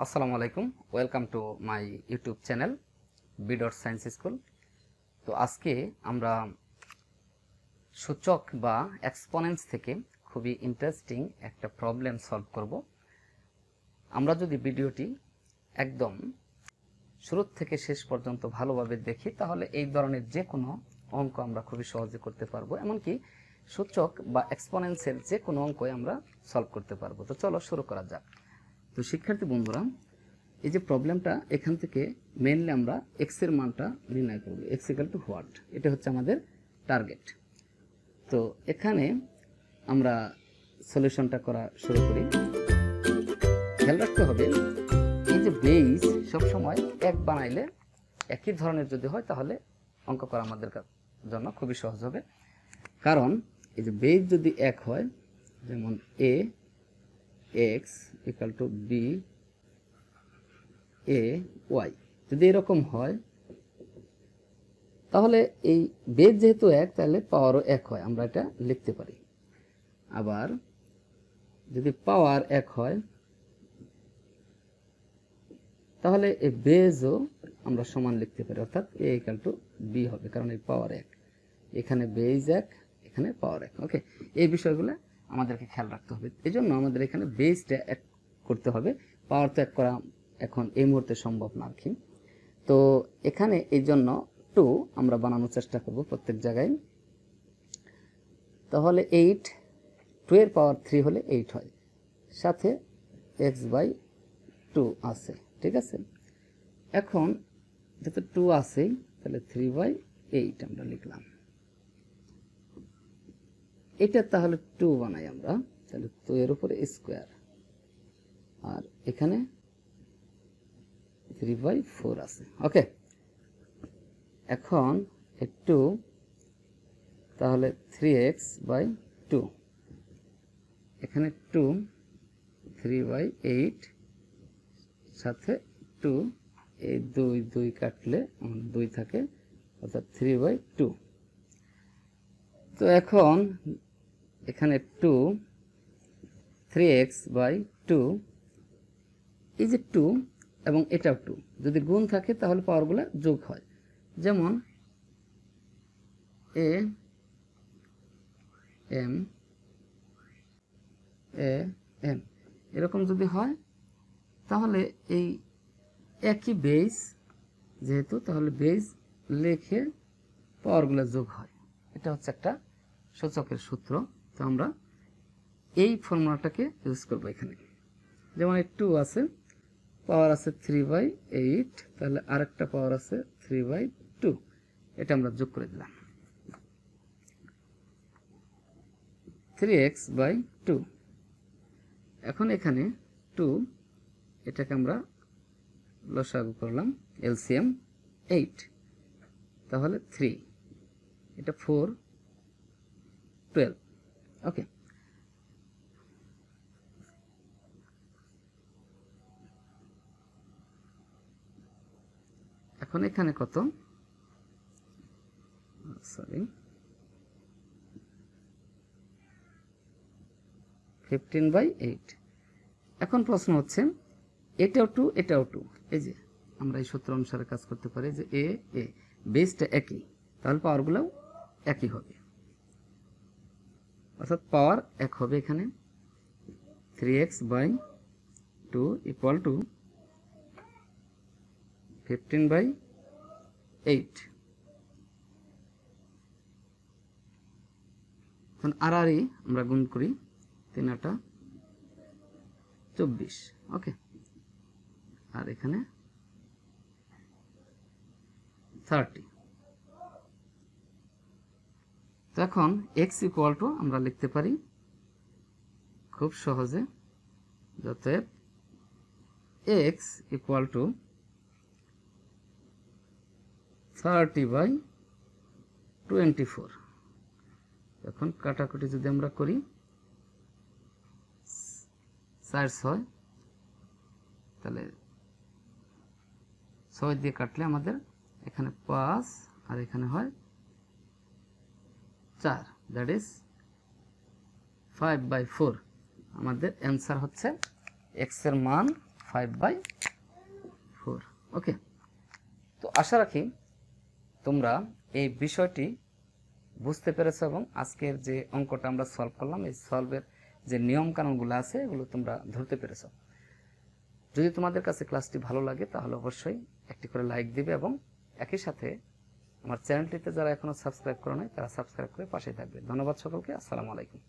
আসসালামু আলাইকুম, welcome to my YouTube channel B.Science school. তো আজকে আমরা সূচক বা এক্সপোনেন্টস থেকে খুবই ইন্টারেস্টিং একটা প্রবলেম সলভ করব। আমরা যদি ভিডিওটি একদম শুরু থেকে শেষ পর্যন্ত ভালোভাবে দেখি তাহলে এই ধরনের যে কোনো অঙ্ক আমরা খুবই সহজে করতে পারবো, এমনকি সূচক বা এক্সপোনেন্টসের যে কোনো অঙ্কই আমরা সলভ করতে পারবো। তো চলো শুরু করা যাক। তো শিক্ষার্থী বন্ধুরা, এই যে প্রবলেমটা, এখান থেকে মেইনলি আমরা এক্স এর মানটা নির্ণয় করব। এক্স ইকুয়াল টু হোয়াট, এটা হচ্ছে আমাদের টার্গেট। তো এখানে আমরা সলিউশনটা করা শুরু করি। খেয়াল রাখতে হবে এই যে বেস সবসময় এক বানাইলে একই ধরনের যদি হয় তাহলে অঙ্ক করা আমাদের জন্য খুবই সহজ হবে। কারণ এই যে বেস যদি এক হয়, যেমন A X equal to B A Y, যদি এরকম হয় তাহলে এই বেস যেহেতু এক তাহলে পাওয়ারও এক হয়, আমরা এটা লিখতে পারি। আবার যদি পাওয়ার এক হয় তাহলে এই বেসও আমরা সমান লিখতে পারি, অর্থাৎ এ ইকুয়াল টু বি হবে, কারণ এই পাওয়ার এক, এখানে বেস এক, এখানে পাওয়ার এক। ওকে, এই বিষয়গুলো আমাদেরকে খেয়াল রাখতে হবে। এই জন্য আমাদের এখানে বেসটা এক করতে হবে, পাওয়ার তো এক করা এখন এই মুহূর্তে সম্ভব না আর কি। তো এখানে এই জন্য 2 আমরা বানানোর চেষ্টা করব প্রত্যেক জায়গায়। তাহলে 8, 2 এর পাওয়ার 3 হলে 8 হয়, সাথে x/2 আছে, ঠিক আছে। এখন যেহেতু 2 আছে তাহলে 3/8 আমরা লিখলাম। এটা তাহলে 2 বানাই আমরা, তাহলে 2 এর উপরে স্কয়ার, আর এখানে 3/4 আছে। ওকে, এখন 2 তাহলে 3x/2, এখানে 2 3/8 সাথে 2, এই 2 কাটলে 2 থাকে, অর্থাৎ 3/2। তো এখন এখানে 2 3x/2, এই যে 2 এবং এটাও 2 যদি গুণ থাকে তাহলে পাওয়ারগুলো যোগ হয়, যেমন এ এম এ এম এরকম যদি হয় তাহলে এই একই বেস যেহেতু, তাহলে বেস লিখে পাওয়ারগুলো যোগ হয়। এটা হচ্ছে একটা সূচকের সূত্র। তো আমরা এই ফর্মুলাটাকে ইউজ করব এখানে। যেমন 2 আছে, পাওয়ার আছে 3/8, তাহলে আরেকটা পাওয়ার আছে 3/2, এটা আমরা যোগ করে দিলাম, 3x/2। এখন এখানে 2, এটাকে আমরা লসাগু করলাম, এলসিএম 8, তাহলে 3, এটা 4 12। ওকে, এখন এখানে কত, সরি 15/8। এখন প্রশ্ন হচ্ছে এটাও 2 এটাও 2, এই যে আমরা এই সূত্র অনুসারে কাজ করতে পারি যে এ এ বেসটা একই, তাহলে পাওয়ারগুলোও একই হবে, অর্থাৎ পাওয়ার এক হবে। এখানে 3x/2 ইকুয়াল টু 15/8। এখন আর আমরা গুণ করি, 3 8 24। ওকে, আর এখানে 30। তো এখন x ইকুয়াল টু আমরা লিখতে পারি খুব সহজে, অতএব x ইকুয়াল টু 30/24। এখন কাটাকুটি যদি আমরা করি 4 6, তাহলে 6 দিয়ে কাটলে আমাদের এখানে 5 আর এখানে হয় 4, দ্যাট ইজ 5/4। আমাদের অ্যান্সার হচ্ছে x এর মান 5/4। ওকে, তো আশা রাখি তোমরা এই বিষয়টি বুঝতে পেরেছো এবং আজকের যে অঙ্কটা আমরা সলভ করলাম এই সলভের যে নিয়ম কানুনগুলো আছে এগুলো তোমরা ধরতে পেরেছো। যদি তোমাদের কাছে ক্লাসটি ভালো লাগে তাহলে অবশ্যই একটি করে লাইক দিবে এবং একই সাথে আমার চ্যানেলটিতে যারা এখনো সাবস্ক্রাইব করে নাই তারা সাবস্ক্রাইব করে পাশে থাকবে। ধন্যবাদ সকলকে। আসসালামু আলাইকুম।